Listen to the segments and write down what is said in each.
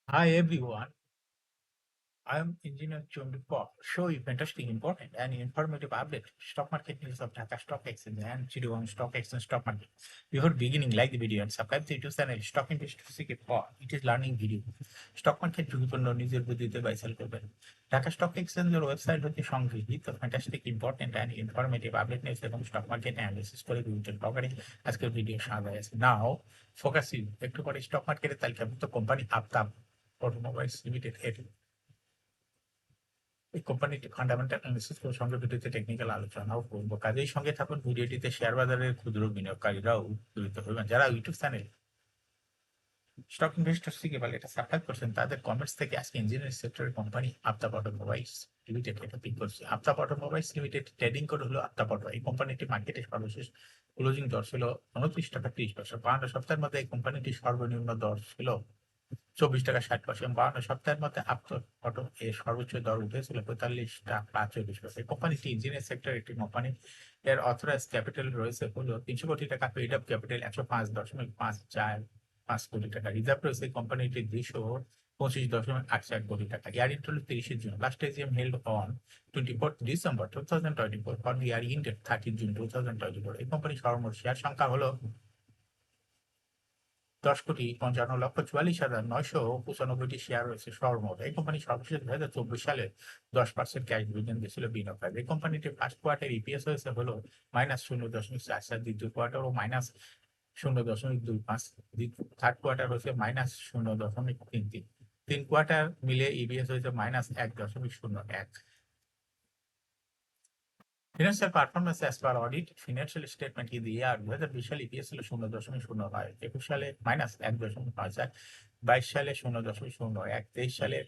Hi everyone, I am Engineer Chundipur. Show you fantastic, important and informative update. Stock market news of Dhaka Stock Exchange and Chittagong Stock Exchange Stock Market. Before beginning, like the video and subscribe to YouTube channel Stock Investor Secret for it is learning video. Stock market ঝুঁকিপূর্ণ নিজের বুদ্ধিতে buy sell করবেন Dhaka stock এক্সচেঞ্জের website হতে সংগৃহীত fantastic important and informative update news এবং stock market analysis করে বিভিন্ন প্রকারে আজকের ভিডিও সাজা আছে নাও ফোকাস ইউ একটু পরে স্টক মার্কেটের তালিকাভুক্ত কোম্পানি আফতাব অটোমোবাইলস লিমিটেড এর এই কোম্পানিটি ফান্ডামেন্টাল অ্যানালিসিস করে সঙ্গে ভিডিওতে টেকনিক্যাল আলোচনাও করবো কাজেই সঙ্গে থাকুন ভিডিওটিতে শেয়ার বাজারের ক্ষুদ্র বিনিয়োগকারীরাও উপকৃত হবেন যারা ইউটিউব চ্যানেল স্টক ইনভেস্টর থেকে বলে এটা সাবস্ক্রাইব করছেন তাদের কমেন্টস থেকে আজকে ইঞ্জিনিয়ারিং সেক্টরের কোম্পানি আফতাব অটোমোবাইলস লিমিটেড এটা পিক করছে Aftab automobiles limited trading code হলো আফতাব অটো এই কোম্পানিটি মার্কেটে সর্বশেষ ক্লোজিং দর ছিল 29 টাকা 30 পয়সা 52 সপ্তাহের মধ্যে এই কোম্পানিটি সর্বনিম্ন দর ছিল 24 টাকা 60 পয়সা এবং 52 সপ্তাহের মধ্যে আফতাব অটো এর সর্বোচ্চ দর উঠেছিল 45 টাকা 40 পয়সা এই কোম্পানিটি ইঞ্জিনিয়ারিং সেক্টর একটি কোম্পানি এর অথরাইজ ক্যাপিটাল রয়েছে হলো 300 কোটি টাকা পেইড আপ ক্যাপিটাল 105.51 টাকা রিজার্ভ রয়েছে কোম্পানিটির 225.84 কোটি টাকা ইয়ার ইন্ড হলো 30 June last AGM held on 24 December 2024 for year ইন্ড 30 June 2024 এই কোম্পানির সর্বমোট শেয়ার সংখ্যা হলো 10,55,44,995টি শেয়ার রয়েছে সর্বমোট এই কোম্পানি সর্বশেষ 2024 সালে 10% ক্যাশ ডিভিডেন্ড দিয়েছিল বিনিয়োগকারী এই কোম্পানিটির ফার্স্ট কোয়ার্টার ইপিএস হয়েছে হলো -0.44 দ্বিতীয় কোয়ার্টার ও -0.25 থার্ড কোয়ার্টার হয়েছে -0.33 তিন কোয়ার্টার মিলে ইবিএস হয়েছে -1.01 financial performance as per audit financial statement in the year 2020 সালে ইপিএস ছিল 0.05 21 সালে -1.54 22 সালে 0.01 23 সালে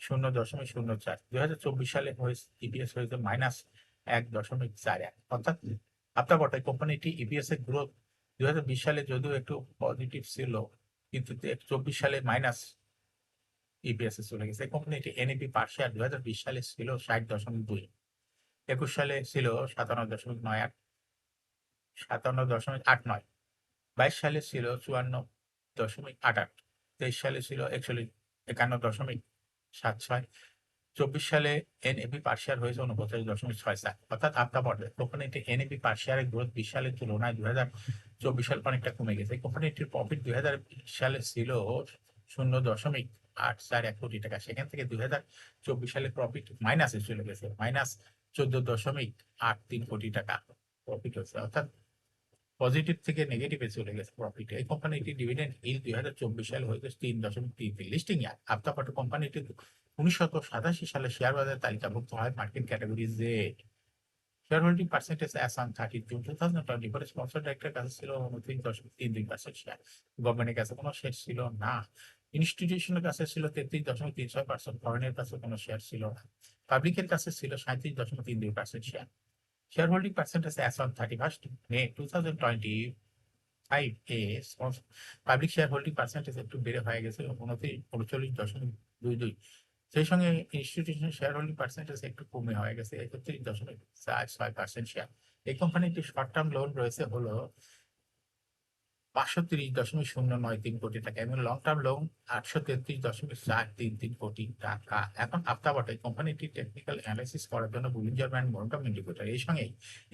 0.04 2024 সালে ইপিএস হয়েছে -1.41 অর্থাৎ আপনার বটে কোম্পানিটি ইপিএস এর গ্রোথ 2020 সালে যদিও একটু পজিটিভ ছিল কিন্তু 24 সালে মাইনাস ইপিএস এ চলে গেছে কোম্পানিটি এনএপি পার শেয়ার 2020 সালে ছিল 60.2 21 সালে ছিল 57.98 57.89 22 সালে ছিল 54.88 23 সালে ছিল 51.76 24 সালে এনএপি পার শেয়ার হয়েছে 49.67 অর্থাৎ আপনার বটে কোম্পানিটি এনএপি পার শেয়ারের গ্রোথ 20 সালের তুলনায় 2024 সাল অনেকটা কমে গেছে কোম্পানিটির প্রফিট 2020 সালে ছিল 0.841 কোটি টাকা সেখান থেকে 2024 সালে প্রফিট মাইনাসে চলে গেছে -14.83 কোটি টাকা প্রফিট হচ্ছে অর্থাৎ পজিটিভ থেকে নেগেটিভে চলে গেছে প্রফিট এই কোম্পানিটি ডিভিডেন্ড ইল্ড 2024 সালে হয়েছে 3.33 লিস্টিং ইয়ার আফতাব অটো কোম্পানিটি 1987 সালে শেয়ার বাজারে তালিকাভুক্ত হয় market category Z share holding percentage as on 30 June 2024 sponsor director কাছে ছিল 29.33% শেয়ার গভর্নমেন্টের কাছে কোনো শেয়ার ছিল না ইনস্টিটিউশনের কাছে ছিল 33.36% ফরেনের কাছে কোনো শেয়ার ছিল না পাবলিকের কাছে ছিল 37.32% share share holding percentage as on 31st May 2025 a public share holding percentage একটু বেড়ে হয়ে গেছে 39.22 সেই সঙ্গে ইনস্টিটিউশনাল শেয়ার হোল্ডিং পার্সেন্টেজ একটু কমে হয়ে গেছে 31.46% শেয়ার এই কোম্পানিটির শর্ট টার্ম লোন রয়েছে হলো 530.093 কোটি টাকা এবং লং টার্ম লোন 833.433 কোটি টাকা এখন আফতাব অটো কোম্পানিটির টেকনিক্যাল অ্যানালাইসিস করার জন্য বুলিঞ্জার ব্যান্ড মোমেন্টাম ইন্ডিকেটর এই সঙ্গে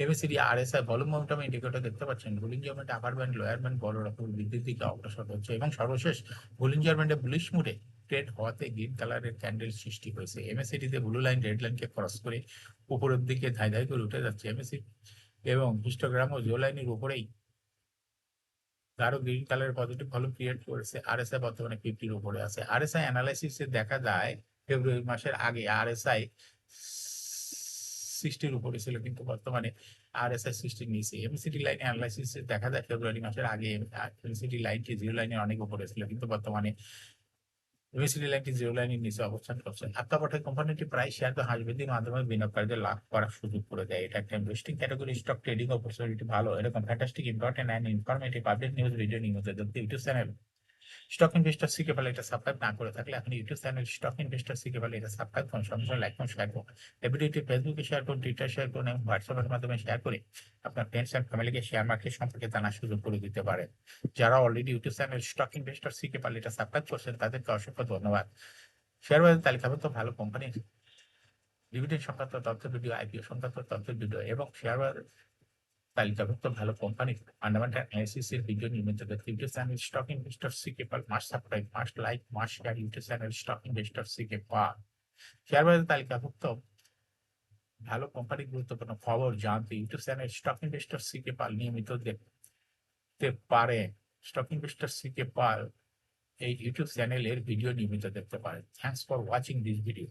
MACD RSI volume momentum indicator দেখতে পাচ্ছেন Bollinger band upper band lower band বড় রকম বৃদ্ধির দিকে অগ্রসর হচ্ছে এবং সর্বশেষ বুলিঞ্জার ব্যান্ডে বুলিশ মুডে ট্রেড হওয়াতে গ্রিন কালারের ক্যান্ডেল সৃষ্টি হয়েছে এমএসিডি তে ব্লু লাইন রেড লাইনকে ক্রস করে উপরের দিকে ধাই ধাই করে উঠে যাচ্ছে এমএসি এবং হিস্টোগ্রাম ও জিও লাইনের উপরেই গাঢ় গ্রিন কালারের পজিটিভ ভলিউম ক্রিয়েট করেছে আরএসআই বর্তমানে 50 এর উপরে আছে আরএসআই অ্যানালাইসিসে দেখা যায় ফেব্রুয়ারি মাসের আগে আরএসআই 60 এর উপরে ছিল কিন্তু বর্তমানে আরএসআই 60 এর নিচে এমসিডি লাইন অ্যানালাইসিসে দেখা যায় ফেব্রুয়ারি মাসের আগে এমসিডি লাইনটি জিরো লাইনের অনেক উপরে ছিল কিন্তু বর্তমানে এমএসিডি লাইনটি জিরো লাইনের নিচে অবস্থান করছে আত্মাপঠে কোম্পানিটি প্রায় শেয়ার হাঁসবৃদ্ধির মাধ্যমে বিনিয়োগকারীদের লাভ করার সুযোগ করে দেয় এটা একটা investing category stock trading opportunity ভালো এরকম fantastic important and informative update news video নিউজে দেখতে YouTube channel stock investor CK পালে এটা সাবস্ক্রাইব না করে থাকলে এখন YouTube channel stock investor CK পালে এটা সাবস্ক্রাইব করুন, সঙ্গে সঙ্গে লাইক করুন, শেয়ার করুন। এই ভিডিওটি ফেসবুকে শেয়ার করুন, টুইটার শেয়ার করুন এবং হোয়াটসঅ্যাপের মাধ্যমে শেয়ার করে আপনার ফ্রেন্ডস অ্যান্ড ফ্যামিলিকে শেয়ার মার্কেট সম্পর্কে জানার সুযোগ করে দিতে পারেন। যারা already YouTube channel stock investor CK পালে এটা সাবস্ক্রাইব করছেন তাদেরকে অসংখ্য ধন্যবাদ। শেয়ার বাজার তালিকাভুক্ত ভালো কোম্পানি ডিভিডেন্ড সংক্রান্ত তথ্য ভিডিও, আইপিও সংক্রান্ত তথ্য ভিডিও এবং শেয়ার বাজার তালিকাভুক্ত ভালো কোম্পানির ফান্ডামেন্টাল অ্যানালিসিস এর ভিডিও নিয়মিত দেখতে YouTube channel stock investor CK Pal must subscribe, must like, must share YouTube channel stock investor CK Pal. Share বাজার তালিকাভুক্ত ভালো কোম্পানির গুরুত্বপূর্ণ খবর জানতে YouTube channel stock investor CK Pal নিয়মিত দেখতে পারেন। স্টক ইনভেস্টর সিকে পাল এই ইউটিউব চ্যানেলের ভিডিও নিয়মিত দেখতে পারেন। Thanks for watching this video.